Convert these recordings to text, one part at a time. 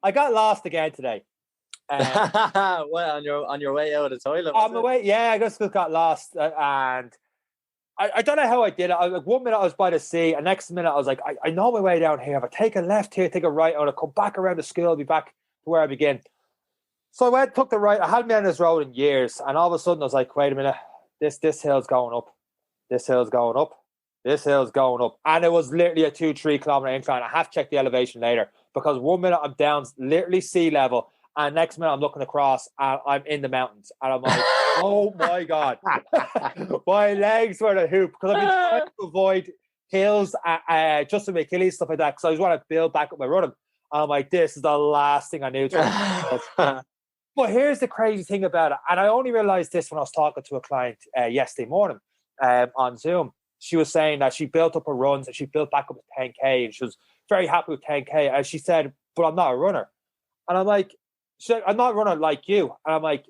I got lost again today. Well, on your way out of the toilet. On my way, yeah, I just got lost, and I don't know how I did it. I, like 1 minute I was by the sea, and next minute I was like, I know my way down here. If I take a left here, take a right, I'm gonna come back around the school, I'll be back to where I begin. So I took the right. I hadn't been on this road in years, and all of a sudden I was like, wait a minute, this hill's going up, this hill's going up, this hill's going up, and it was literally a 2-3 kilometer incline. I have to check the elevation later because 1 minute I'm down literally sea level. And next minute I'm looking across and I'm in the mountains. And I'm like, oh my God. My legs were the hoop. Because I've been trying to avoid hills, just with my Achilles, stuff like that. Because I just want to build back up my running. And I'm like, this is the last thing I knew. But here's the crazy thing about it. And I only realized this when I was talking to a client yesterday morning on Zoom. She was saying that she built up her runs and she built back up to 10K. And she was very happy with 10K. And she said, but I'm not a runner. And I'm like, she's like, I'm not a runner like you. And I'm like,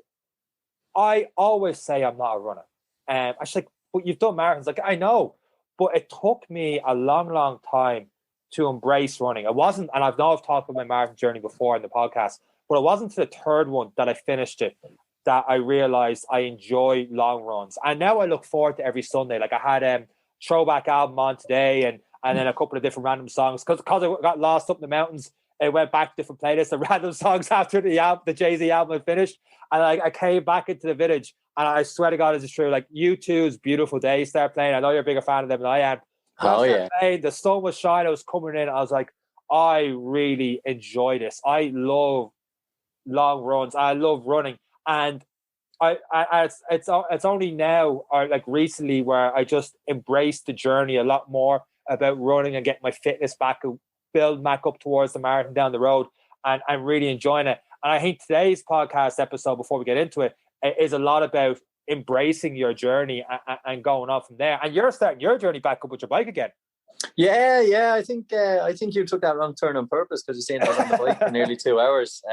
I always say I'm not a runner. And she's like, but you've done marathons. Like, I know. But it took me a long, long time to embrace running. It wasn't, and I've talked about my marathon journey before in the podcast, but it wasn't to the third one that I finished it that I realized I enjoy long runs. And now I look forward to every Sunday. Like I had throwback album on today and then a couple of different random songs. Because I got lost up in the mountains, it went back to different playlists of random songs after the Jay-Z album had finished. And I came back into the village, and I swear to God, this is true. Like U2's Beautiful Day started playing. I know you're a bigger fan of them than I am. Playing, the sun was shining, I was coming in. I was like, I really enjoy this. I love long runs. I love running. And it's only now or like recently where I just embraced the journey a lot more about running and getting my fitness back, build back up towards the marathon down the road, and I'm really enjoying it. And I think today's podcast episode, before we get into it, is a lot about embracing your journey and going on from there. And you're starting your journey back up with your bike again. Yeah. I think you took that wrong turn on purpose because you seen I was on the bike for nearly 2 hours.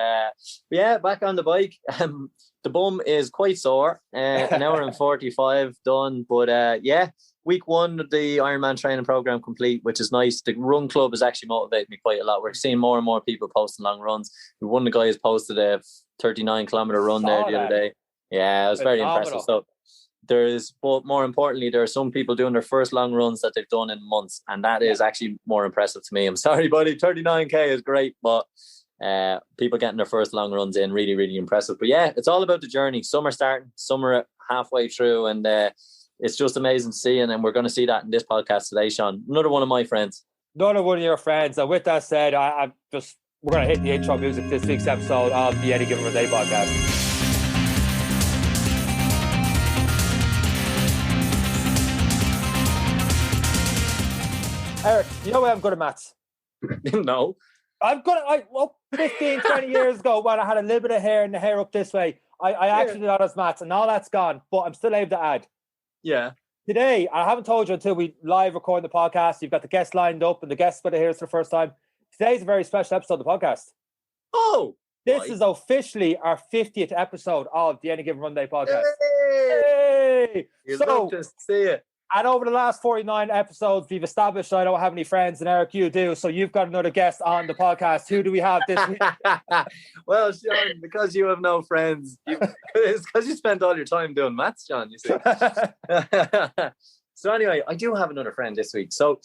Yeah, back on the bike. The bum is quite sore. An hour and 45 done, but yeah. Week 1 of the Ironman training program complete, which is nice. The run club has actually motivated me quite a lot. We're seeing more and more people posting long runs. One of the guys posted a 39 kilometer run there the other day. Yeah, it was very impressive. So but more importantly, there are some people doing their first long runs that they've done in months, and that is actually more impressive to me. I'm sorry, buddy. 39K is great, but people getting their first long runs in, really, really impressive. But yeah, it's all about the journey. Some are starting, some are halfway through, and it's just amazing to see. And then we're going to see that in this podcast today, Seán. Another one of my friends. Another one of your friends. And with that said, we're going to hit the intro music this week's episode of the Any Given Runday podcast. Eric, you know why I'm good at maths? No. I'm good at, 15, 20 years ago when I had a little bit of hair and the hair up this way, I actually did honest maths, and all that's gone, but I'm still able to add. Yeah. Today, I haven't told you until we live record the podcast. You've got the guests lined up, and the guests going to hear us for the first time. Today's a very special episode of the podcast. Oh, this is officially our 50th episode of the Any Given Runday podcast. Hey! You love to see it. And over the last 49 episodes, we've established I don't have any friends, and Eric, you do. So you've got another guest on the podcast. Who do we have this week? Well, Seán, because you have no friends, it's because you spent all your time doing maths, Seán, you see. So anyway, I do have another friend this week. So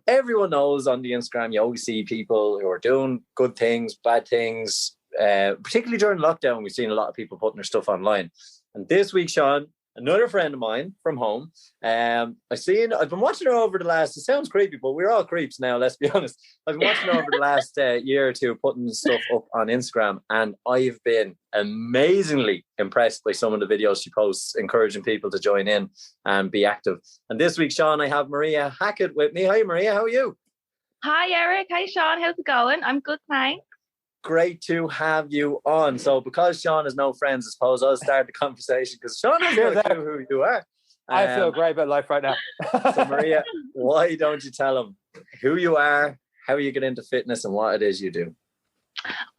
everyone knows on the Instagram, you always see people who are doing good things, bad things. Particularly during lockdown, we've seen a lot of people putting their stuff online. And this week, Seán, another friend of mine from home, I've been watching her over the last, it sounds creepy, but we're all creeps now, let's be honest. I've been watching her over the last year or two, putting stuff up on Instagram, and I've been amazingly impressed by some of the videos she posts, encouraging people to join in and be active. And this week, Seán, I have Maria Hackett with me. Hi, Maria, how are you? Hi, Eric. Hi, Seán. How's it going? I'm good, thanks. Great to have you on. So because Seán has no friends, I suppose I'll start the conversation because Seán has no clue who you are. I feel great about life right now. So Maria, why don't you tell them who you are, how you get into fitness, and what it is you do?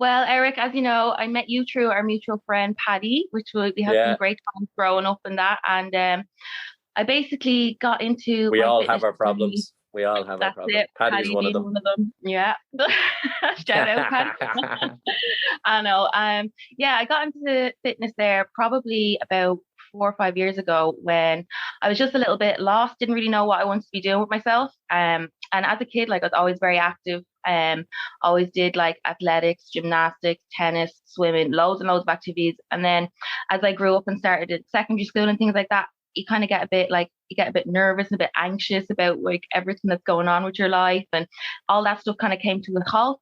Well, Eric, as you know, I met you through our mutual friend Paddy, which we had some great times growing up in that. And I basically got into. We all have our problems. We all have our That's problem. it. Paddy's one of being them. one of them. Yeah. Shout out, Paddy. I know. Yeah, I got into fitness there probably about 4 or 5 years ago when I was just a little bit lost, didn't really know what I wanted to be doing with myself. And as a kid, like I was always very active. Always did like athletics, gymnastics, tennis, swimming, loads and loads of activities. And then as I grew up and started at secondary school and things like that, you kind of get a bit nervous and a bit anxious about like everything that's going on with your life, and all that stuff kind of came to a halt.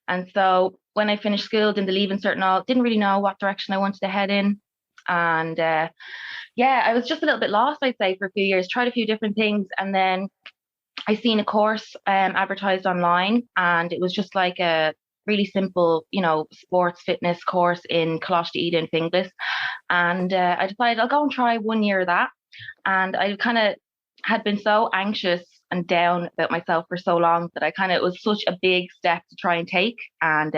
And so when I finished school, did the leaving cert and all, didn't really know what direction I wanted to head in. And yeah, I was just a little bit lost, I'd say, for a few years, tried a few different things. And then I seen a course advertised online, and it was just like a really simple, sports fitness course in Calisthenics and Finglas. And I decided I'll go and try 1 year of that. And I kind of had been so anxious and down about myself for so long that it was such a big step to try and take. And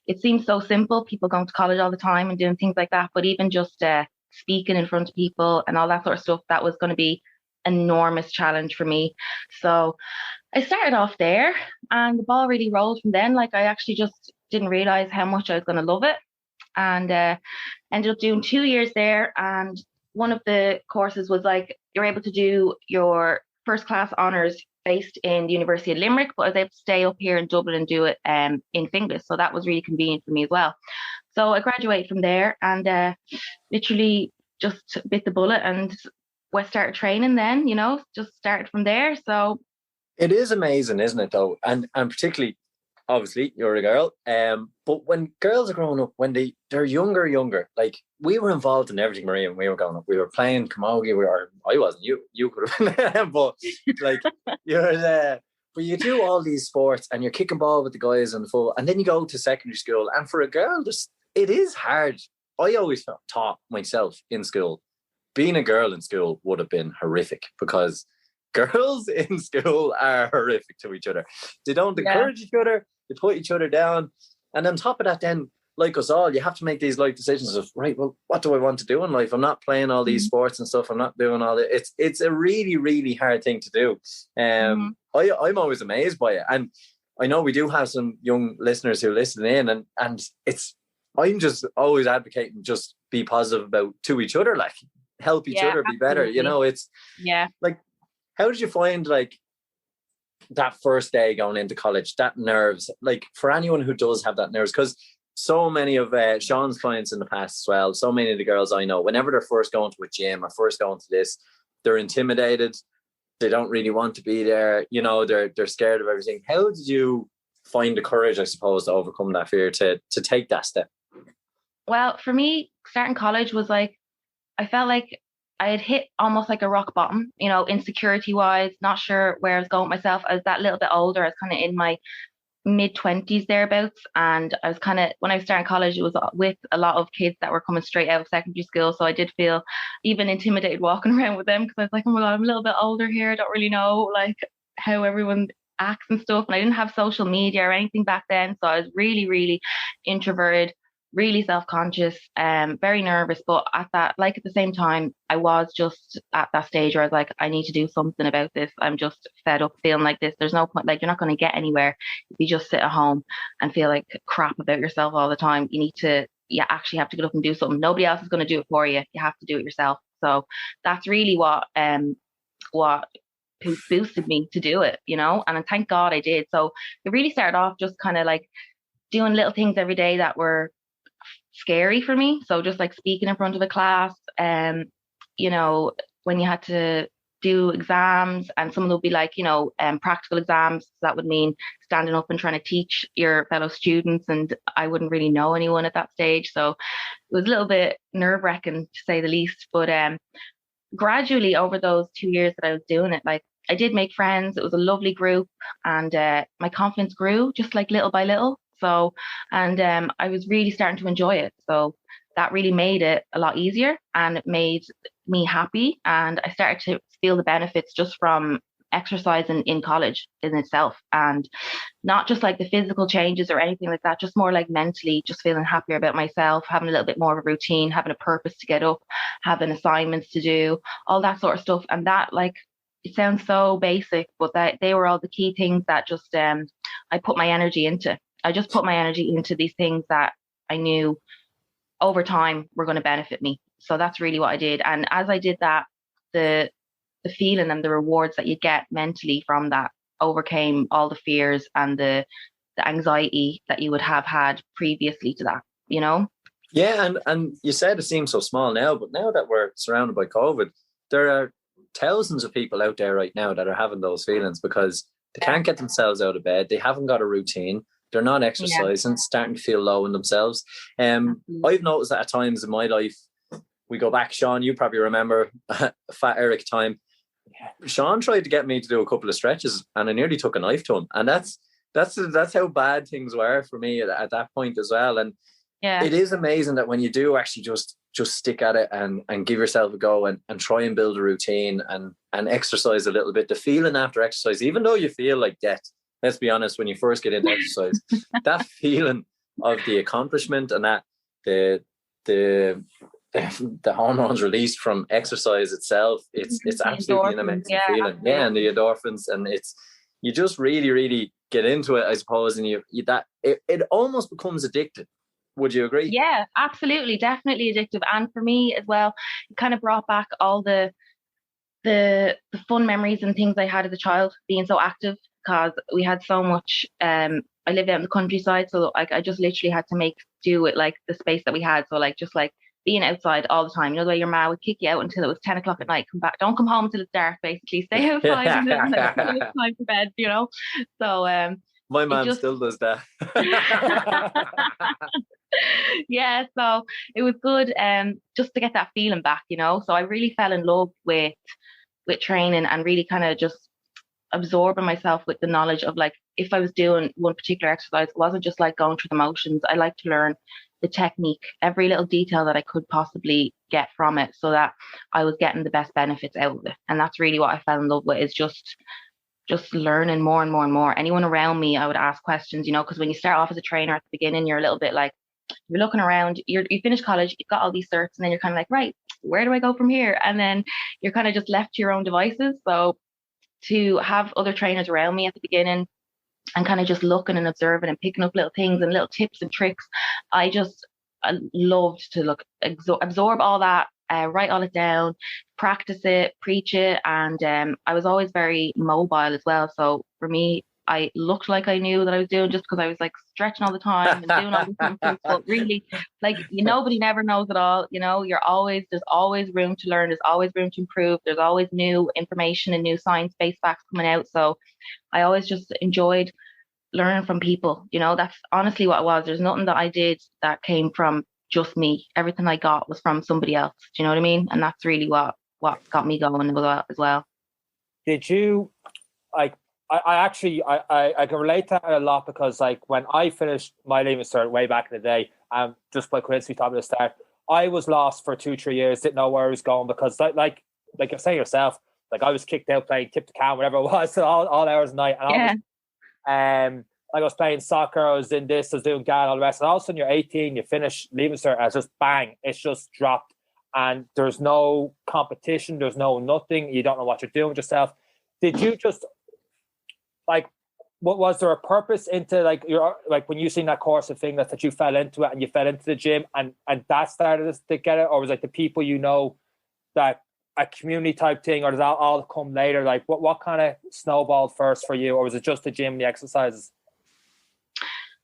it seems so simple, people going to college all the time and doing things like that. But even just speaking in front of people and all that sort of stuff, that was going to be an enormous challenge for me. So I started off there, and the ball really rolled from then. Like, I actually just didn't realize how much I was going to love it, and ended up doing 2 years there. And one of the courses was like, you're able to do your first class honours based in the University of Limerick, but I was able to stay up here in Dublin and do it in Finglas. So that was really convenient for me as well. So I graduated from there and literally just bit the bullet and started training then, just started from there. So it is amazing, isn't it, though? And particularly, obviously, you're a girl. But when girls are growing up, when they're younger, like we were involved in everything, Maria, when we were growing up. We were playing camogie. I wasn't. You could have been, but like you're there. But you do all these sports, and you're kicking ball with the guys on the full, and then you go to secondary school. And for a girl, it is hard. I always taught myself in school. Being a girl in school would have been horrific, because girls in school are horrific to each other. They don't encourage each other. They put each other down. And on top of that, then, like us all, you have to make these life decisions of, right, well, what do I want to do in life? I'm not playing all these sports and stuff. I'm not doing all that. It's a really, really hard thing to do. I'm always amazed by it. And I know we do have some young listeners who listen in, and I'm just always advocating just be positive to each other, like help each other be better. It's like, how did you find like that first day going into college, that nerves, like for anyone who does have that nerves? Because so many of Seán's clients in the past as well, so many of the girls I know, whenever they're first going to a gym or first going to this, they're intimidated. They don't really want to be there. They're scared of everything. How did you find the courage, I suppose, to overcome that fear, to take that step? Well, for me, starting college was like, I felt like I had hit almost like a rock bottom, insecurity wise, not sure where I was going with myself. I was that little bit older. I was kind of in my mid-20s thereabouts. And I was when I started college, it was with a lot of kids that were coming straight out of secondary school. So I did feel even intimidated walking around with them, because I was like, oh my God, I'm a little bit older here. I don't really know like how everyone acts and stuff. And I didn't have social media or anything back then. So I was really, really introverted, really self-conscious, very nervous. But at the same time, I was just at that stage where I was like, I need to do something about this. I'm just fed up feeling like this. There's no point, like, you're not going to get anywhere if you just sit at home and feel like crap about yourself all the time. You actually have to get up and do something. Nobody else is going to do it for you. You have to do it yourself. So that's really what boosted me to do it, and thank God I did. So it really started off just kind of like doing little things every day that were scary for me. So just like speaking in front of a class, when you had to do exams, and some of them would be like, practical exams. So that would mean standing up and trying to teach your fellow students. And I wouldn't really know anyone at that stage. So it was a little bit nerve-wracking, to say the least. But gradually over those 2 years that I was doing it, like, I did make friends. It was a lovely group, and my confidence grew just like little by little. So, and I was really starting to enjoy it. So that really made it a lot easier, and it made me happy. And I started to feel the benefits just from exercising in college in itself, and not just like the physical changes or anything like that, just more like mentally, just feeling happier about myself, having a little bit more of a routine, having a purpose to get up, having assignments to do, all that sort of stuff. And that, like, it sounds so basic, but that they were all the key things that just I put my energy into. I just put my energy into these things that I knew over time were going to benefit me. So that's really what I did. And as I did that, the feeling and the rewards that you get mentally from that overcame all the fears and the anxiety that you would have had previously to that, you know? Yeah, and you said it seems so small now, but now that we're surrounded by COVID, there are thousands of people out there right now that are having those feelings because they can't get themselves out of bed. They haven't got a routine. They're not exercising, starting to feel low in themselves. I've noticed that at times in my life, we go back, Seán, you probably remember Fat Eric time. Seán tried to get me to do a couple of stretches and I nearly took a knife to him. And that's how bad things were for me at that point as well. And it is amazing that when you do actually just stick at it and give yourself a go and try and build a routine and exercise a little bit, the feeling after exercise, even though you feel like death, let's be honest, when you first get into exercise, that feeling of the accomplishment and that the hormones released from exercise itself, it's absolutely an amazing feeling. Yeah, and the endorphins, and you just really, really get into it, I suppose, and it almost becomes addictive. Would you agree? Yeah, absolutely, definitely addictive. And for me as well, it kind of brought back all the fun memories and things I had as a child being so active, because we had so much. I lived out in the countryside, so I just literally had to make do with like the space that we had. So like just like being outside all the time. You know the way your ma would kick you out until it was 10 o'clock at night. Come back, don't come home until it's dark. Basically, stay outside until it's time for bed. You know, so my mom still does that. Yeah, so it was good just to get that feeling back, you know. So I really fell in love with training and really kind of just absorbing myself with the knowledge of like if I was doing one particular exercise, it wasn't just like going through the motions. I like to learn the technique, every little detail that I could possibly get from it so that I was getting the best benefits out of it. And that's really what I fell in love with, is just learning more and more and more. Anyone around me, I would ask questions, you know, because when you start off as a trainer at the beginning, you're a little bit like, you're looking around, you finish college, you've got all these certs, and then you're kind of like, right, where do I go from here? And then you're kind of just left to your own devices. So to have other trainers around me at the beginning and kind of just looking and observing and picking up little things and little tips and tricks, I loved to absorb all that, write all it down, practice it, preach it. And I was always very mobile as well. So for me, I looked like I knew that I was doing just because I was like stretching all the time and doing all these things. But really, like, nobody never knows it all. You know, there's always room to learn. There's always room to improve. There's always new information and new science-based facts coming out. So I always just enjoyed learning from people. You know, that's honestly what it was. There's nothing that I did that came from just me. Everything I got was from somebody else. Do you know what I mean? And that's really what got me going as well. Did you like? I can relate to that a lot, because like when I finished my leaving cert way back in the day, just by coincidence we talked at the start, I was lost for 2-3 years, didn't know where I was going, because like you're saying yourself, like I was kicked out playing tip to can, whatever it was, all hours of the night, and like I was playing soccer, I was in this, I was doing GAN, all the rest, and all of a sudden you're 18, you finish leaving cert, and it's just bang, it's just dropped, and there's no competition, there's no nothing, you don't know what you're doing with yourself. Did you just like, what was there a purpose into like your, like when you seen that course of thing that you fell into it and you fell into the gym and that started to get it, or was like the people, you know, that a community type thing, or does that all come later? Like what kind of snowballed first for you, or was it just the gym and the exercises?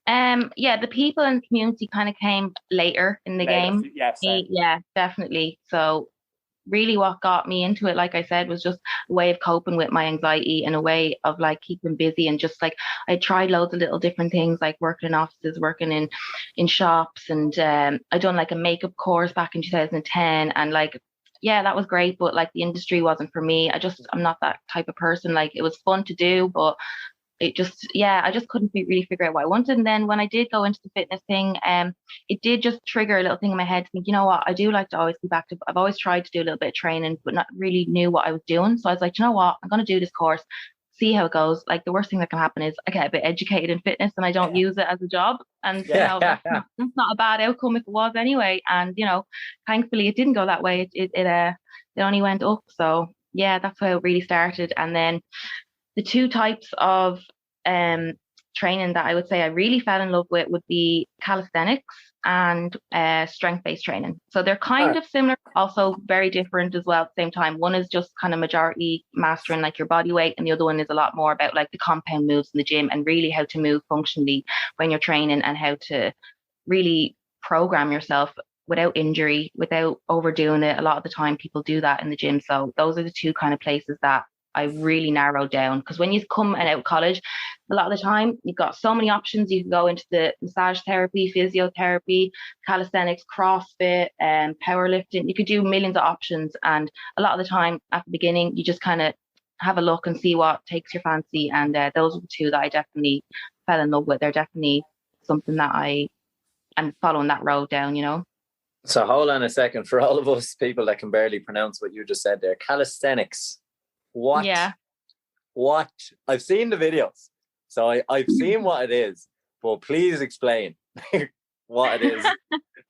Yeah, the people and the community kind of came later in the game. Yes, yeah, definitely. So really what got me into it, like I said, was just a way of coping with my anxiety and a way of like keeping busy, and just like I tried loads of little different things, like working in offices, working in shops, and I done like a makeup course back in 2010, and like, yeah, that was great, but like the industry wasn't for me. I'm not that type of person. Like, it was fun to do, but I just couldn't really figure out what I wanted. And then when I did go into the fitness thing, it did just trigger a little thing in my head to think, you know what, I do like to always keep active. I've always tried to do a little bit of training, but not really knew what I was doing. So I was like, you know what, I'm going to do this course, see how it goes. Like, the worst thing that can happen is I get a bit educated in fitness and I don't use it as a job. And you know, that's not a bad outcome if it was anyway. And, you know, thankfully it didn't go that way. It only went up. So that's how it really started. And then the two types of training that I would say I really fell in love with would be calisthenics and strength-based training. So they're kind of similar, also very different as well at the same time. One is just kind of majority mastering like your body weight, and the other one is a lot more about like the compound moves in the gym and really how to move functionally when you're training and how to really program yourself without injury, without overdoing it. A lot of the time people do that in the gym. So those are the two kind of places that I really narrowed down, because when you come out of college, a lot of the time you've got so many options. You can go into the massage therapy, physiotherapy, calisthenics, CrossFit, and powerlifting. You could do millions of options, and a lot of the time at the beginning you just kind of have a look and see what takes your fancy. And those are the two that I definitely fell in love with. They're definitely something that I'm following that road down, you know. So hold on a second, for all of us people that can barely pronounce what you just said there, calisthenics. What? Yeah. What? I've seen the videos, so I've seen what it is, but please explain what it is.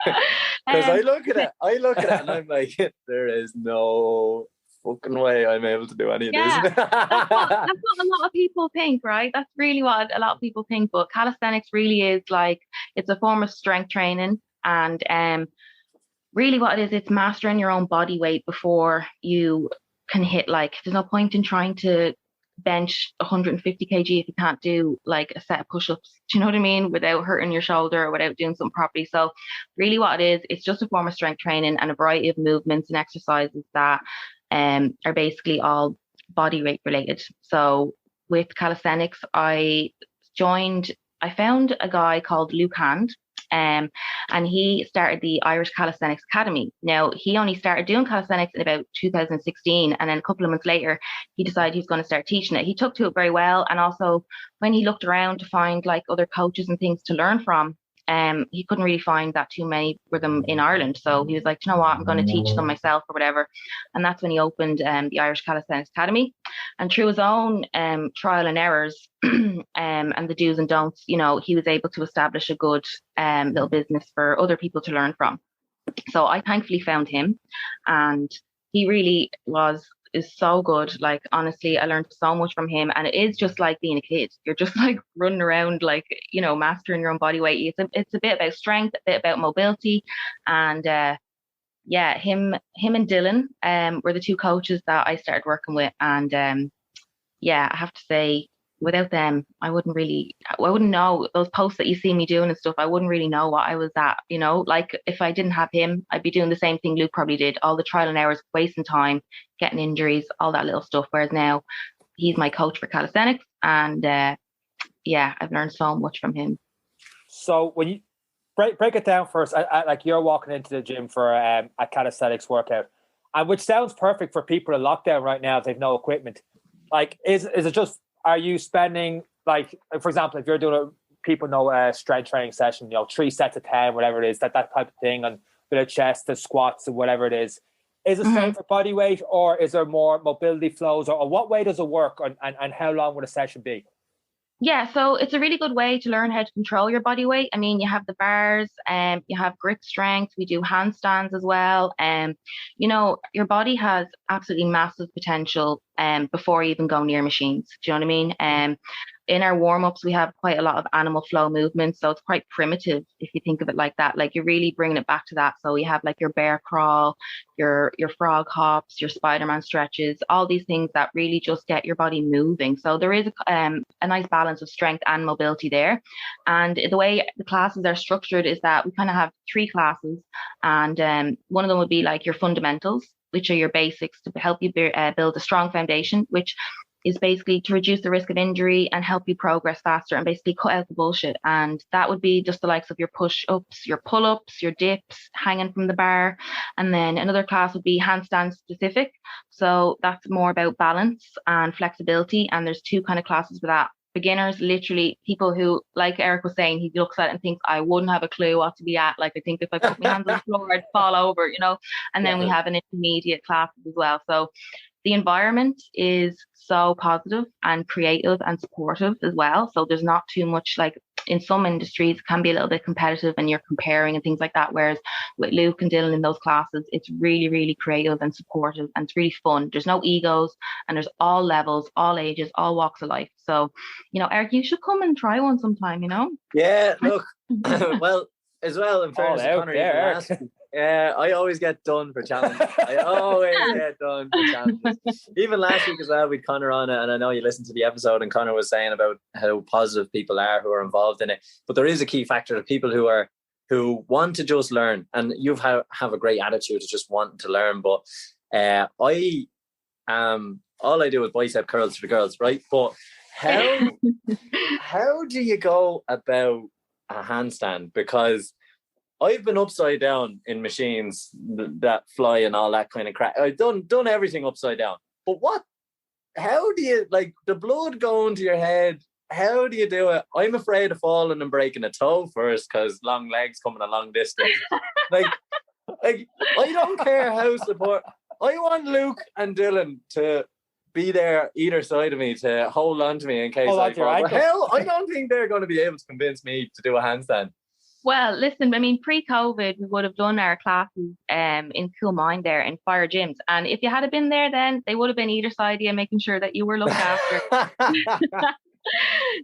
Because I look at it and I'm like, there is no fucking way I'm able to do any of this. That's what a lot of people think, right? That's really what a lot of people think. But calisthenics really is like, it's a form of strength training, and really what it is, it's mastering your own body weight before you can hit, like, there's no point in trying to bench 150 kg if you can't do like a set of push-ups, do you know what I mean, without hurting your shoulder or without doing something properly. So really what it is, it's just a form of strength training and a variety of movements and exercises that are basically all body weight related. So with calisthenics, I found a guy called Luke Hand, and he started the Irish Calisthenics Academy. Now, he only started doing calisthenics in about 2016, and then a couple of months later, he decided he was going to start teaching it. He took to it very well, and also when he looked around to find like other coaches and things to learn from, he couldn't really find that too many for them in Ireland. So he was like, you know what, I'm going to teach them myself or whatever. And that's when he opened the Irish Calisthenics Academy. And through his own trial and errors and the do's and don'ts, you know, he was able to establish a good little business for other people to learn from. So I thankfully found him, and he really is so good. Like, honestly, I learned so much from him, and it is just like being a kid. You're just like running around, like, you know, mastering your own body weight. It's a bit about strength, a bit about mobility, and him and Dylan were the two coaches that I started working with, and I have to say, without them, I wouldn't know those posts that you see me doing and stuff. I wouldn't really know what I was at, you know. Like, if I didn't have him, I'd be doing the same thing Luke probably did, all the trial and errors, wasting time, getting injuries, all that little stuff. Whereas now he's my coach for calisthenics, and I've learned so much from him. So when you break it down first, like, you're walking into the gym for a calisthenics workout, and which sounds perfect for people in lockdown right now if they've no equipment. Like, is it just, are you spending, like, for example, if you're doing people know a strength training session, you know, 3 sets of 10, whatever it is, that type of thing, and bit of chest, the squats, and whatever it is it same for body weight, or is there more mobility flows, or what way does it work, and how long would a session be? Yeah, so it's a really good way to learn how to control your body weight. I mean, you have the bars, you have grip strength. We do handstands as well. You know, your body has absolutely massive potential before you even go near machines. Do you know what I mean? In our warm-ups, we have quite a lot of animal flow movements, so it's quite primitive if you think of it like that. Like, you're really bringing it back to that. So you have like your bear crawl, your frog hops, your Spider-Man stretches, all these things that really just get your body moving. So there is a nice balance of strength and mobility there. And the way the classes are structured is that we kind of have 3 classes, and one of them would be like your fundamentals, which are your basics to help you build a strong foundation, which is basically to reduce the risk of injury and help you progress faster and basically cut out the bullshit. And that would be just the likes of your push-ups, your pull-ups, your dips, hanging from the bar. And then another class would be handstand specific. So that's more about balance and flexibility. And there's 2 kind of classes for that. Beginners, literally people who, like Eric was saying, he looks at it and thinks, I wouldn't have a clue what to be at. Like, I think if I put my hands on the floor, I'd fall over, you know. And then we have an intermediate class as well. So the environment is so positive and creative and supportive as well. So there's not too much, like, in some industries can be a little bit competitive and you're comparing and things like that. Whereas with Luke and Dylan in those classes, it's really, really creative and supportive and it's really fun. There's no egos and there's all levels, all ages, all walks of life. So, Eric, you should come and try one sometime, Yeah, look, well, as well, in fairness to Connor, I always get done for challenges. I always get done for challenges. Even last week as well, with Connor on it, and I know you listened to the episode, and Connor was saying about how positive people are who are involved in it. But there is a key factor of people who want to just learn, and you have a great attitude of just wanting to learn. But all I do is bicep curls for the girls, right? But how do you go about a handstand? Because I've been upside down in machines that fly and all that kind of crap. I've done everything upside down. But how do you, like, the blood going to your head? How do you do it? I'm afraid of falling and breaking a toe first because long legs coming a long distance. like I don't care how support. I want Luke and Dylan to be there either side of me to hold on to me in case I fall. But hell, I don't think they're going to be able to convince me to do a handstand. Well, listen, I mean, pre-COVID, we would have done our classes in Coolmine there in fire gyms. And if you had been there then, they would have been either side of you, making sure that you were looked after.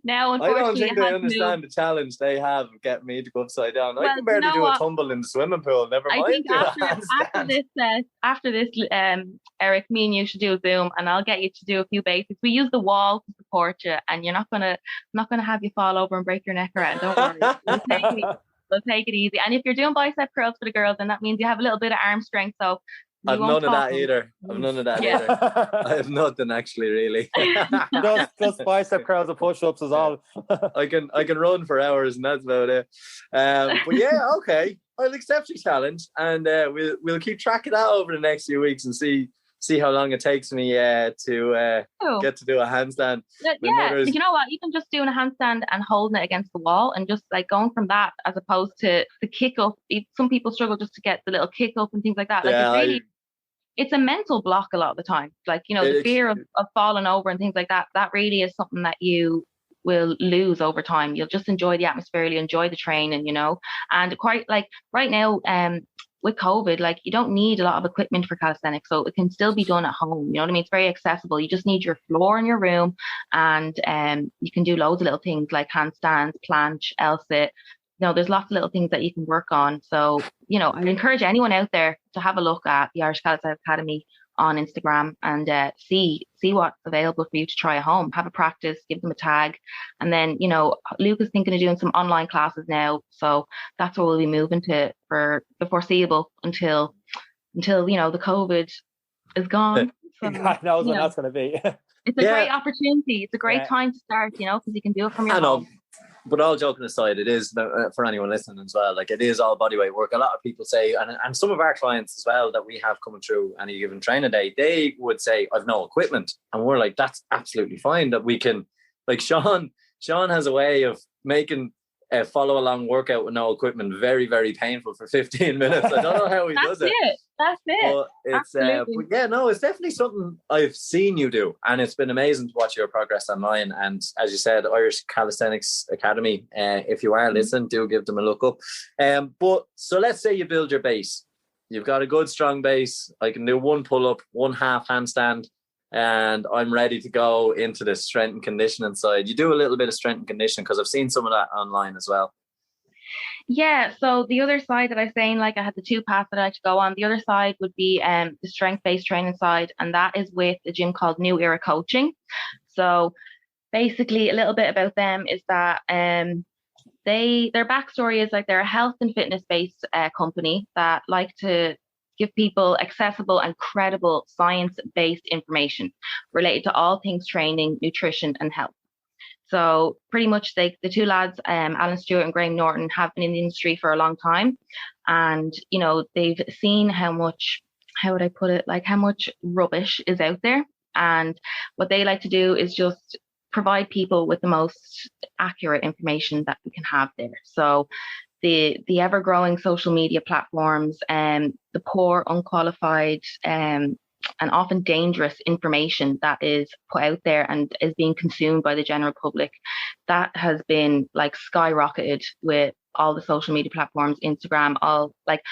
Now, unfortunately, I don't think they understand the challenge they have of getting me to go upside down. I can barely do a tumble in the swimming pool. Never mind. I think after this, Eric, me and you should do a Zoom, and I'll get you to do a few basics. We use the wall to support you, and you're not gonna have you fall over and break your neck around. Don't worry, we'll take it easy. And if you're doing bicep curls for the girls, then that means you have a little bit of arm strength. So I've none of that either. I have nothing actually, really. just bicep curls and push-ups is all. I can run for hours and that's about it. But yeah, okay, I'll accept your challenge, and we'll keep track of that over the next few weeks and see how long it takes me to get to do a handstand. Yeah, you know what? Even just doing a handstand and holding it against the wall and just like going from that, as opposed to the kick up. Some people struggle just to get the little kick up and things like that. Like it's a mental block a lot of the time. Like, the fear of falling over and things like that. That really is something that you will lose over time. You'll just enjoy the atmosphere, you'll enjoy the training, and quite like right now, with COVID, like, you don't need a lot of equipment for calisthenics, so it can still be done at home. You know what I mean? It's very accessible. You just need your floor in your room, and you can do loads of little things like handstands, planche, L-sit. There's lots of little things that you can work on. So, I'd encourage anyone out there to have a look at the Irish Calisthenics Academy on Instagram and see what's available for you to try at home. Have a practice, give them a tag. And then, Luke is thinking of doing some online classes now. So that's what we'll be moving to for the foreseeable until the COVID is gone. So, God knows when that's going to be. It's a great opportunity. It's a great time to start, because you can do it from your home. But all joking aside, it is, for anyone listening as well, like, it is all bodyweight work. A lot of people say, and some of our clients as well that we have coming through Any Given Training Day, they would say, I've no equipment. And we're like, that's absolutely fine, that we can, like, Seán has a way of making a follow along workout with no equipment very, very painful for 15 minutes. I don't know how he does it. That's it. But it's but yeah, no, it's definitely something I've seen you do, and it's been amazing to watch your progress online. And as you said, Irish Calisthenics Academy, if you are listening, do give them a look up. But so let's say you build your base. You've got a good strong base. I can do one pull-up, one half handstand, and I'm ready to go into the strength and conditioning side. You do a little bit of strength and conditioning, because I've seen some of that online as well. Yeah, so the other side that I was saying, like, I had the two paths that I like to go on. The other side would be the strength-based training side, and that is with a gym called New Era Coaching. So basically, a little bit about them is that their backstory is, like, they're a health and fitness-based company that like to give people accessible and credible science-based information related to all things training, nutrition, and health. So pretty much the two lads, Alan Stewart and Graham Norton, have been in the industry for a long time. And, they've seen how much rubbish is out there. And what they like to do is just provide people with the most accurate information that we can have there. So the ever-growing social media platforms, the poor, unqualified, and often dangerous information that is put out there and is being consumed by the general public, that has been like skyrocketed with all the social media platforms, Instagram, all like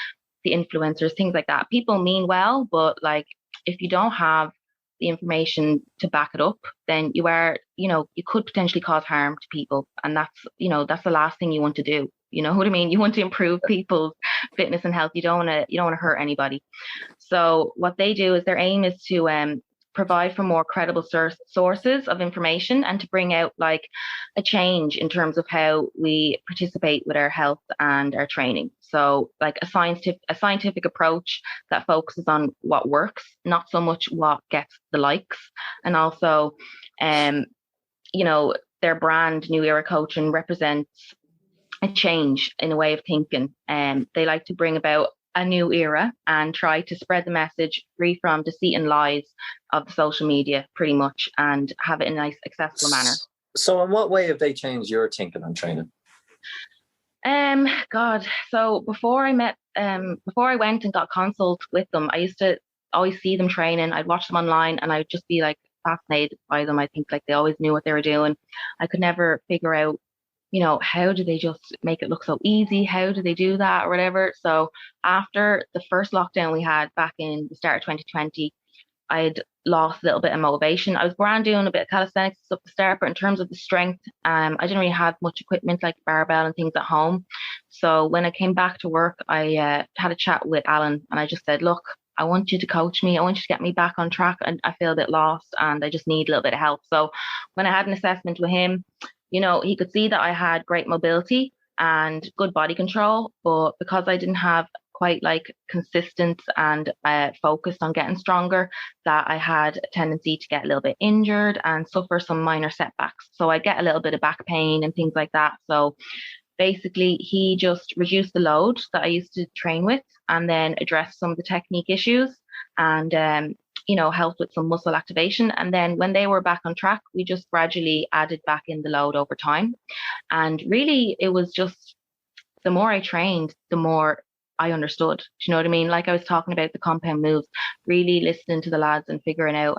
the influencers, things like that. People mean well, but like if you don't have the information to back it up, then you are, you could potentially cause harm to people. And that's the last thing you want to do. You know what I mean? You want to improve people's fitness and health. You don't want to hurt anybody. So what they do is their aim is to provide for more credible sources of information and to bring out like a change in terms of how we participate with our health and our training. So like a scientific approach that focuses on what works, not so much what gets the likes. And also, their brand, New Era Coaching, represents a change in a way of thinking. And they like to bring about a new era and try to spread the message free from deceit and lies of the social media, pretty much, and have it in a nice, accessible manner. So in what way have they changed your thinking on training? God. So before I went and got consult with them, I used to always see them training. I'd watch them online and I'd just be like fascinated by them. I think like they always knew what they were doing. I could never figure out, how do they just make it look so easy? How do they do that or whatever? So after the first lockdown we had back in the start of 2020, I'd lost a little bit of motivation. I was grand doing a bit of calisthenics stuff at the start, but in terms of the strength, I didn't really have much equipment like barbell and things at home. So when I came back to work, I had a chat with Alan and I just said, look, I want you to coach me. I want you to get me back on track. And I feel a bit lost and I just need a little bit of help. So when I had an assessment with him, he could see that I had great mobility and good body control, but because I didn't have quite like consistent and focused on getting stronger, that I had a tendency to get a little bit injured and suffer some minor setbacks. So I get a little bit of back pain and things like that. So basically, he just reduced the load that I used to train with and then addressed some of the technique issues and helped with some muscle activation. And then when they were back on track, we just gradually added back in the load over time. And really, it was just the more I trained, the more I understood. Do you know what I mean? Like I was talking about the compound moves, really listening to the lads and figuring out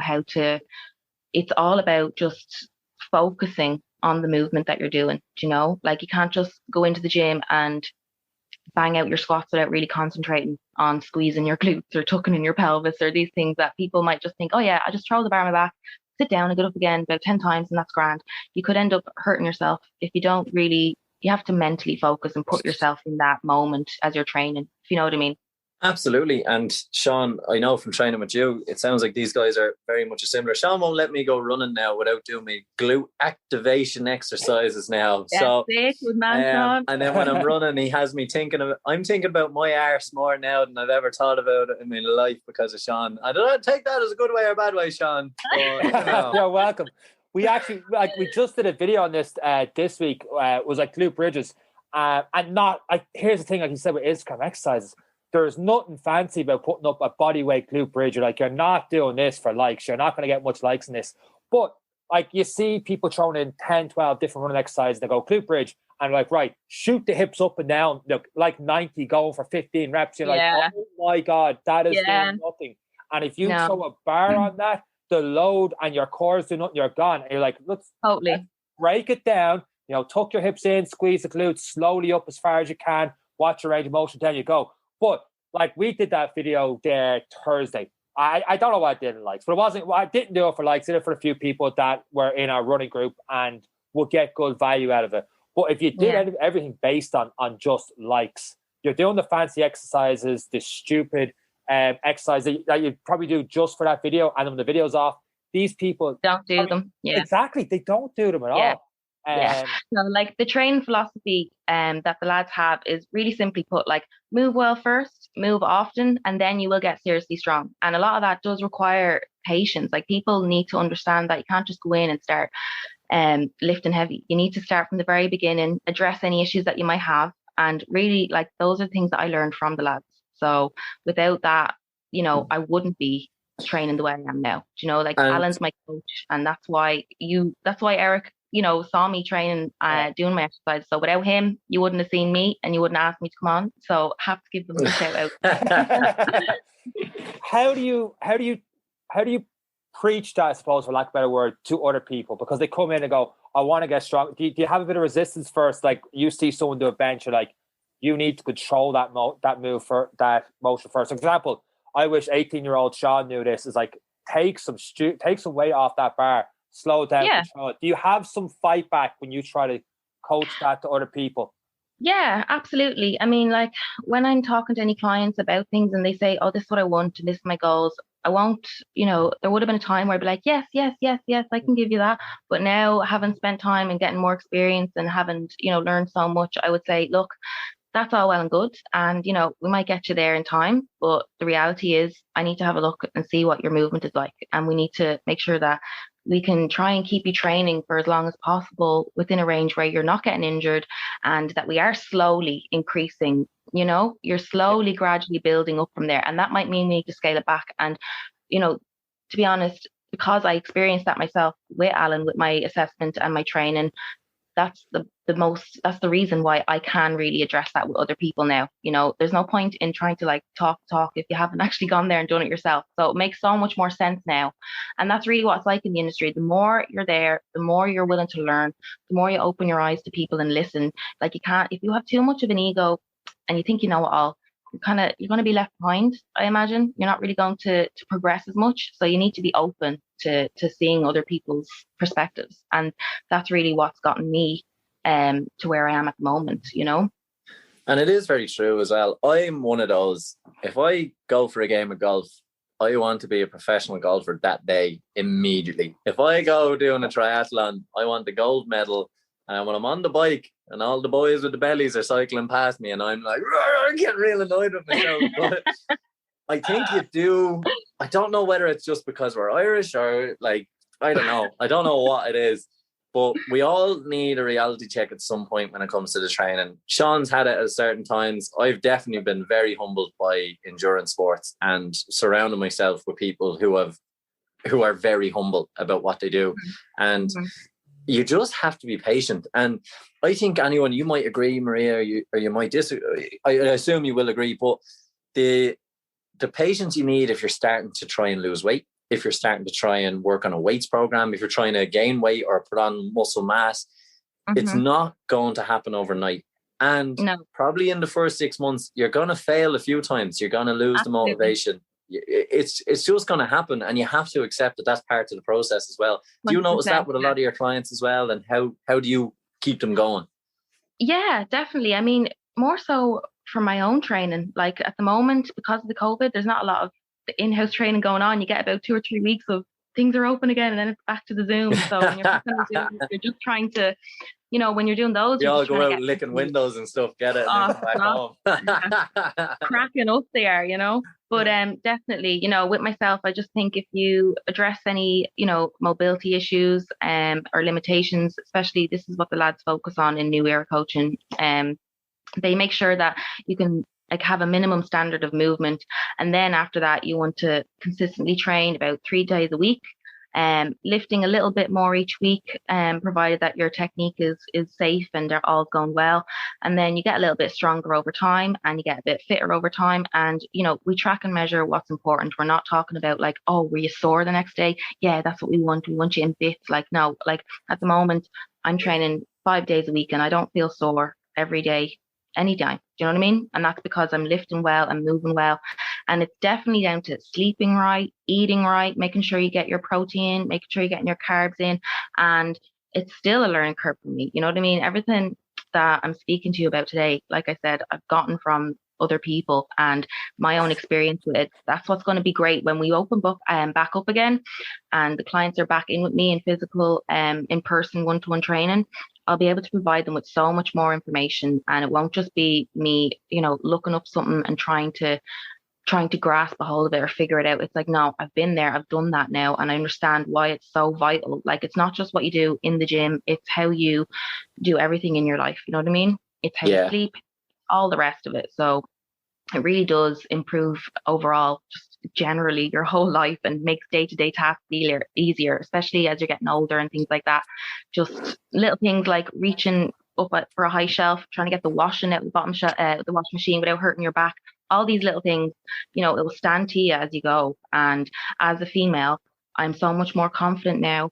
it's all about just focusing on the movement that you're doing. Like you can't just go into the gym and bang out your squats without really concentrating on squeezing your glutes or tucking in your pelvis or these things that people might just think, oh yeah, I just throw the bar on my back, sit down and get up again about 10 times and that's grand. You could end up hurting yourself if you don't really, you have to mentally focus and put yourself in that moment as you're training, if you know what I mean. Absolutely. And Seán, I know from training with you, it sounds like these guys are very much similar. Seán won't let me go running now without doing my glute activation exercises now. That's so it, good man, and then when I'm running, he has me I'm thinking about my arse more now than I've ever thought about it in my life because of Seán. I don't take that as a good way or a bad way, Seán. But, You're welcome. We actually we just did a video on this this week. Was like glute bridges, and not like here's the thing, like you said with Instagram exercises. There's nothing fancy about putting up a bodyweight glute bridge. You're not doing this for likes. You're not going to get much likes in this. But like you see people throwing in 10, 12 different running exercises. They go glute bridge and like, right, shoot the hips up and down. Look, like 90 going for 15 reps. You're like, oh my God, that is doing nothing. And if you throw a bar on that, the load and your core is doing nothing, you're gone. And you're like, let's break it down. Tuck your hips in, squeeze the glutes slowly up as far as you can. Watch your range of motion, then you go. But like we did that video there Thursday. I don't know what I did in likes, but I didn't do it for likes. I did it for a few people that were in our running group and would get good value out of it. But if you did everything based on just likes, you're doing the fancy exercises, the stupid exercise that you probably do just for that video, and when the video's off, these people don't do them. Yeah, exactly. They don't do them at all. So like the training philosophy that the lads have is really simply put, like move well first, move often, and then you will get seriously strong. And a lot of that does require patience. Like people need to understand that you can't just go in and start lifting heavy. You need to start from the very beginning, address any issues that you might have, and really like those are things that I learned from the lads. So without that, I wouldn't be training the way I am now. Like Alan's my coach, and that's why Eric saw me training, doing my exercise. So without him, you wouldn't have seen me and you wouldn't ask me to come on. So I have to give them a shout out. How do you preach that, I suppose, for lack of a better word, to other people? Because they come in and go, I want to get strong. Do you have a bit of resistance first? Like you see someone do a bench, you're like, you need to control that move for that motion first. For example, I wish 18-year-old Seán knew this. Is like take some weight off that bar, slow down, control it. Do you have some fight back when you try to coach that to other people? Yeah, absolutely. I mean, like when I'm talking to any clients about things and they say, oh, this is what I want and this is my goals, I won't, there would have been a time where I'd be like, yes, yes, yes, yes, I can give you that. But now, having spent time and getting more experience and having, learned so much, I would say, look, that's all well and good. And, we might get you there in time. But the reality is I need to have a look and see what your movement is like. And we need to make sure that we can try and keep you training for as long as possible within a range where you're not getting injured and that we are slowly increasing, you're slowly, gradually building up from there. And that might mean we need to scale it back. And, to be honest, because I experienced that myself with Alan, with my assessment and my training, that's that's the reason why I can really address that with other people now. There's no point in trying to like talk if you haven't actually gone there and done it yourself. So it makes so much more sense now. And that's really what it's like in the industry. The more you're there, the more you're willing to learn, the more you open your eyes to people and listen. Like if you have too much of an ego and you think you know it all, you're going to be left behind, I imagine. You're not really going to progress as much. So you need to be open to seeing other people's perspectives. And that's really what's gotten me to where I am at the moment, And it is very true as well. I'm one of those, if I go for a game of golf, I want to be a professional golfer that day immediately. If I go doing a triathlon, I want the gold medal. And when I'm on the bike and all the boys with the bellies are cycling past me and I'm like, I'm getting real annoyed with myself. But I think you do. I don't know whether it's just because we're Irish or like, I don't know. I don't know what it is. But we all need a reality check at some point when it comes to the training. Seán's had it at certain times. I've definitely been very humbled by endurance sports and surrounding myself with people who are very humble about what they do. And you just have to be patient. And I think anyone, you might agree, Maria, or you might disagree. I assume you will agree, but the patience you need if you're starting to try and lose weight, if you're starting to try and work on a weights program, if you're trying to gain weight or put on muscle mass, it's not going to happen overnight. And probably in the first 6 months, you're going to fail a few times. You're going to lose the motivation. It's just going to happen, and you have to accept that that's part of the process as well. Do you notice that with a lot of your clients as well, and how do you keep them going? Yeah, definitely. I mean, more so for my own training. Like at the moment, because of the COVID, there's not a lot of in-house training going on. You get about 2 or 3 weeks of things are open again, and then it's back to the Zoom. So when you're back on the Zoom, you're just trying to, when you're doing those, you all go out licking windows and stuff, get it, and then back home. Cracking up there, But definitely, with myself, I just think if you address any, mobility issues or limitations, especially this is what the lads focus on in New Era coaching, they make sure that you can have a minimum standard of movement. And then after that, you want to consistently train about 3 days a week, lifting a little bit more each week, provided that your technique is safe and they're all going well. And then you get a little bit stronger over time and you get a bit fitter over time. And, we track and measure what's important. We're not talking about like, oh, were you sore the next day? Yeah, that's what we want. We want you in bits. Like, no, like at the moment, I'm training 5 days a week and I don't feel sore every day, anytime. Do you know what I mean? And that's because I'm lifting well and moving well. And it's definitely down to sleeping right, eating right, making sure you get your protein, making sure you're getting your carbs in. And it's still a learning curve for me. You know what I mean? Everything that I'm speaking to you about today, like I said, I've gotten from other people and my own experience with it. That's what's going to be great when we open back up again and the clients are back in with me in physical, in person, one-to-one training. I'll be able to provide them with so much more information, and it won't just be me, looking up something and trying to grasp a hold of it or figure it out. It's like, no, I've been there, I've done that now, and I understand why it's so vital. Like, it's not just what you do in the gym, it's how you do everything in your life. You know what I mean? It's how you sleep, all the rest of it. So it really does improve overall, just generally your whole life, and makes day-to-day tasks easier, especially as you're getting older and things like that. Just little things like reaching up for a high shelf, trying to get the washing out the bottom the washing machine without hurting your back. All these little things, it will stand to you as you go. And as a female, I'm so much more confident now.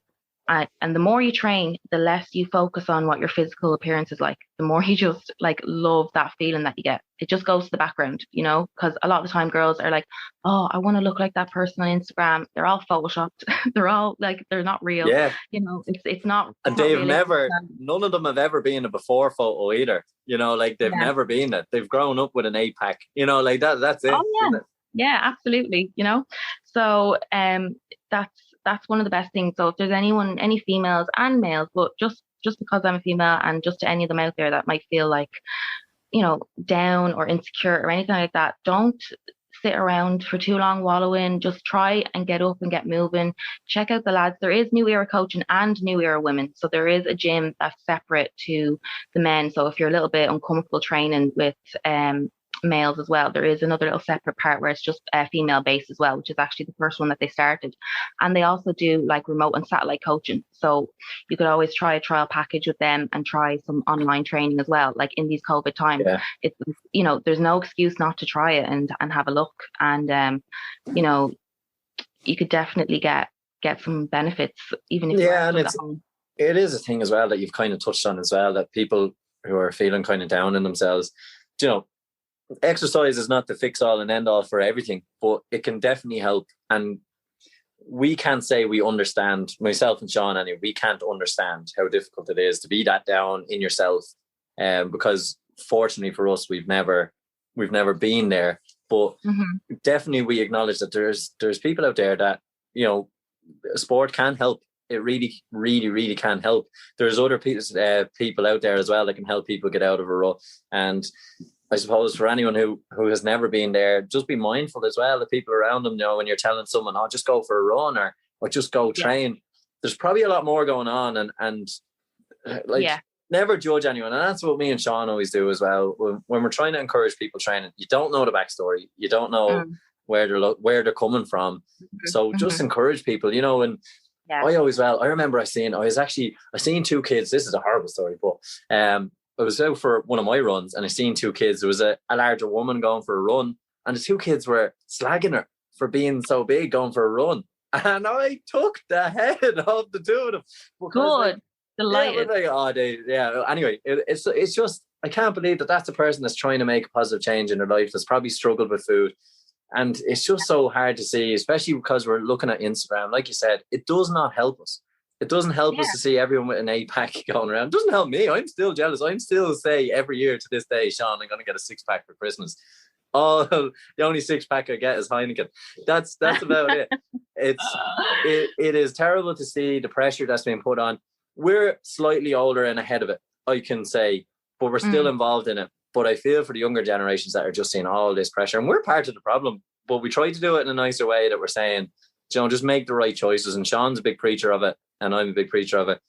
And the more you train, the less you focus on what your physical appearance is like. The more you just like love that feeling that you get. It just goes to the background, you know, because a lot of the time girls are like, oh, I want to look like that person on Instagram. They're all photoshopped. They're all like, they're not real. Yeah. You know, it's not. And they've none of them have ever been a before photo either. You know, like they've never been it. They've grown up with an 8-pack, you know, like that's it. Oh, yeah. Isn't it? Yeah, absolutely. You know, so that's one of the best things. So if there's any females and males, but just because I'm a female, and just to any of them out there that might feel like, you know, down or insecure or anything like that, don't sit around for too long wallowing. Just try and get up and get moving. Check out the lads. There is New Era coaching and New Era women. So there is a gym that's separate to the men. So if you're a little bit uncomfortable training with males as well, there is another little separate part where it's just female based as well, which is actually the first one that they started. And they also do like remote and satellite coaching, so you could always try a trial package with them and try some online training as well, like in these COVID times. It's, you know, there's no excuse not to try it and have a look. And you know, you could definitely get some benefits, even if and it is a thing as well that you've kind of touched on as well, that people who are feeling kind of down in themselves, you know, exercise is not the fix all and end all for everything, but it can definitely help. And we can't say we understand, myself and Seán anyway, we can't understand how difficult it is to be that down in yourself, because fortunately for us, we've never been there. But definitely we acknowledge that there's people out there that, you know, sport can help. It really, really, really can help. There's other people out there as well that can help people get out of a rut. And I suppose for anyone who has never been there, just be mindful as well of people around them. You know, when you're telling someone, "Oh, just go for a run," or just go train. There's probably a lot more going on, and never judge anyone. And that's what me and Seán always do as well. When we're trying to encourage people training, you don't know the backstory, you don't know where they're coming from. So just encourage people, you know. And I remember I seen two kids. This is a horrible story, but I was out for one of my runs and I seen two kids. There was a larger woman going for a run, and the two kids were slagging her for being so big going for a run. And I took the head of the two of them. Good. Delighted. Anyway, it's just, I can't believe that that's a person that's trying to make a positive change in their life, that's probably struggled with food. And it's just so hard to see, especially because we're looking at Instagram. Like you said, it does not help us. It doesn't help us to see everyone with an 8-pack going around. It doesn't help me. I'm still jealous. I'm still say every year to this day, Seán, I'm going to get a 6-pack for Christmas. Oh, the only 6-pack I get is Heineken. That's about it. It is terrible to see the pressure that's being put on. We're slightly older and ahead of it, I can say, but we're still involved in it. But I feel for the younger generations that are just seeing all this pressure, and we're part of the problem, but we try to do it in a nicer way, that we're saying, you know, just make the right choices. And Seán's a big preacher of it, and I'm a big preacher of it.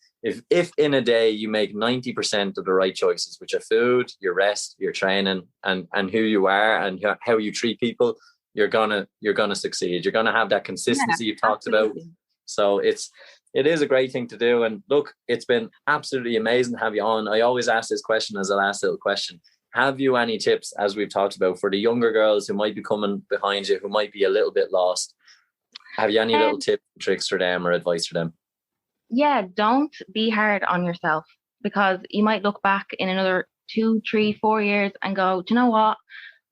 If in a day you make 90% of the right choices, which are food, your rest, your training, and who you are and how you treat people, you're gonna succeed. You're gonna have that consistency you've talked about. So it is a great thing to do. And look, it's been absolutely amazing to have you on. I always ask this question as a last little question. Have you any tips, as we've talked about, for the younger girls who might be coming behind you, who might be a little bit lost? Have you any little tips, tricks for them, or advice for them? Yeah, don't be hard on yourself, because you might look back in another 2, 3, 4 years and go, do you know what?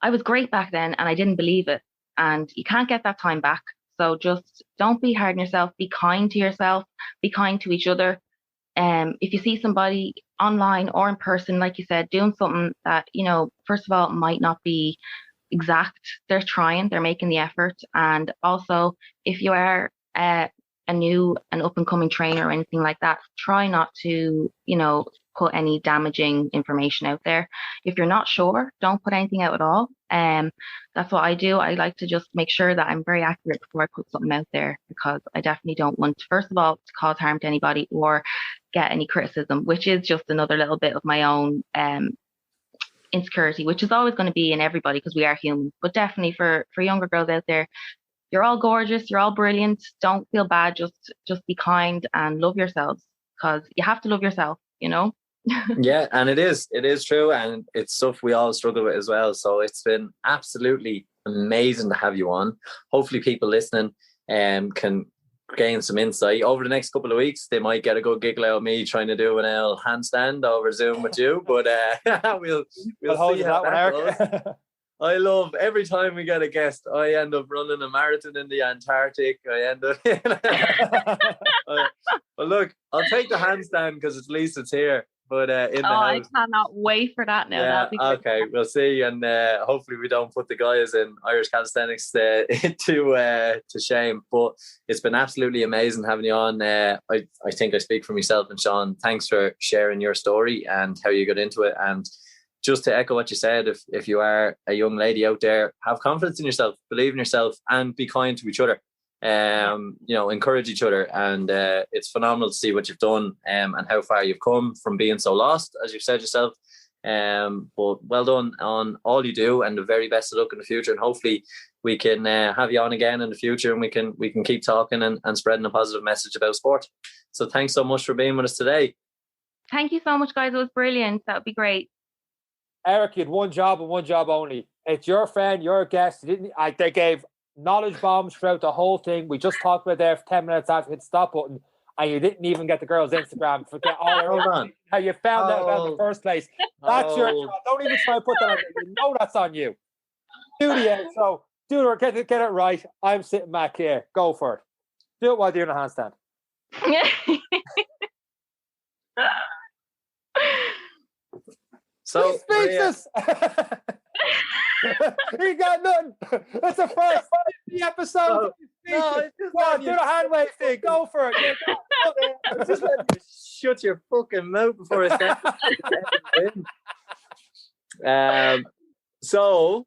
I was great back then and I didn't believe it. And you can't get that time back. So just don't be hard on yourself. Be kind to yourself. Be kind to each other. If you see somebody online or in person, like you said, doing something that, you know, first of all, might not be exact, they're trying, they're making the effort. And also, if you are an up and coming trainer or anything like that, try not to, you know, put any damaging information out there. If you're not sure, don't put anything out at all. That's what I do. I like to just make sure that I'm very accurate before I put something out there, because I definitely don't want, first of all, to cause harm to anybody or get any criticism, which is just another little bit of my own insecurity, which is always going to be in everybody because we are human. But definitely for younger girls out there, you're all gorgeous, you're all brilliant. Don't feel bad. Just be kind and love yourselves, because you have to love yourself, you know. Yeah, and it is true, and it's stuff we all struggle with as well. So it's been absolutely amazing to have you on. Hopefully people listening can gain some insight. Over the next couple of weeks, they might get a good giggle out of me trying to do an L handstand over Zoom with you, but we'll see how that goes. I love every time we get a guest, I end up running a marathon in the Antarctic. I end up well, look, I'll take the handstand because at least it's here. But in the house. I cannot wait for that now. Yeah, okay, we'll see, and hopefully we don't put the guys in Irish Calisthenics to shame. But it's been absolutely amazing having you on. I think I speak for myself and Seán. Thanks for sharing your story and how you got into it. And just to echo what you said, if you are a young lady out there, have confidence in yourself, believe in yourself, and be kind to each other. Encourage each other, and it's phenomenal to see what you've done and how far you've come from being so lost, as you've said yourself. But well done on all you do, and the very best of luck in the future. And hopefully we can have you on again in the future, and we can keep talking and spreading a positive message about sport. So thanks so much for being with us today. Thank you so much, guys. It was brilliant. That would be great. Eric, you had one job and one job only. It's your friend, your guest. They gave knowledge bombs throughout the whole thing. We just talked about there for 10 minutes after hit the stop button, and you didn't even get the girl's Instagram. Forget all how you found out about it in the first place. That's your job. Don't even try to put that on you. You know that's on you. Do the end. So do it. Get it right. I'm sitting back here. Go for it. Do it while doing a handstand. So speechless. He got nothing. That's the first episode. No, do the hand wave thing. Go for it. Just let me shut your fucking mouth before I start. So,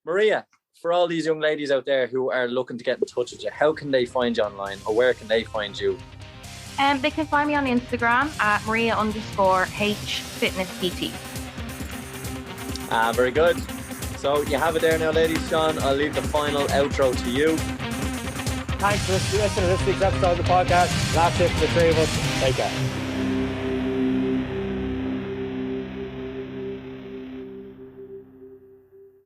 Maria, for all these young ladies out there who are looking to get in touch with you, how can they find you online, or where can they find you? They can find me on Instagram at Maria_H_fitnesspt. Very good. So you have it there now, ladies. Seán, I'll leave the final outro to you. Thanks for listening to this week's episode of the podcast. That's it for the three of us. Take care.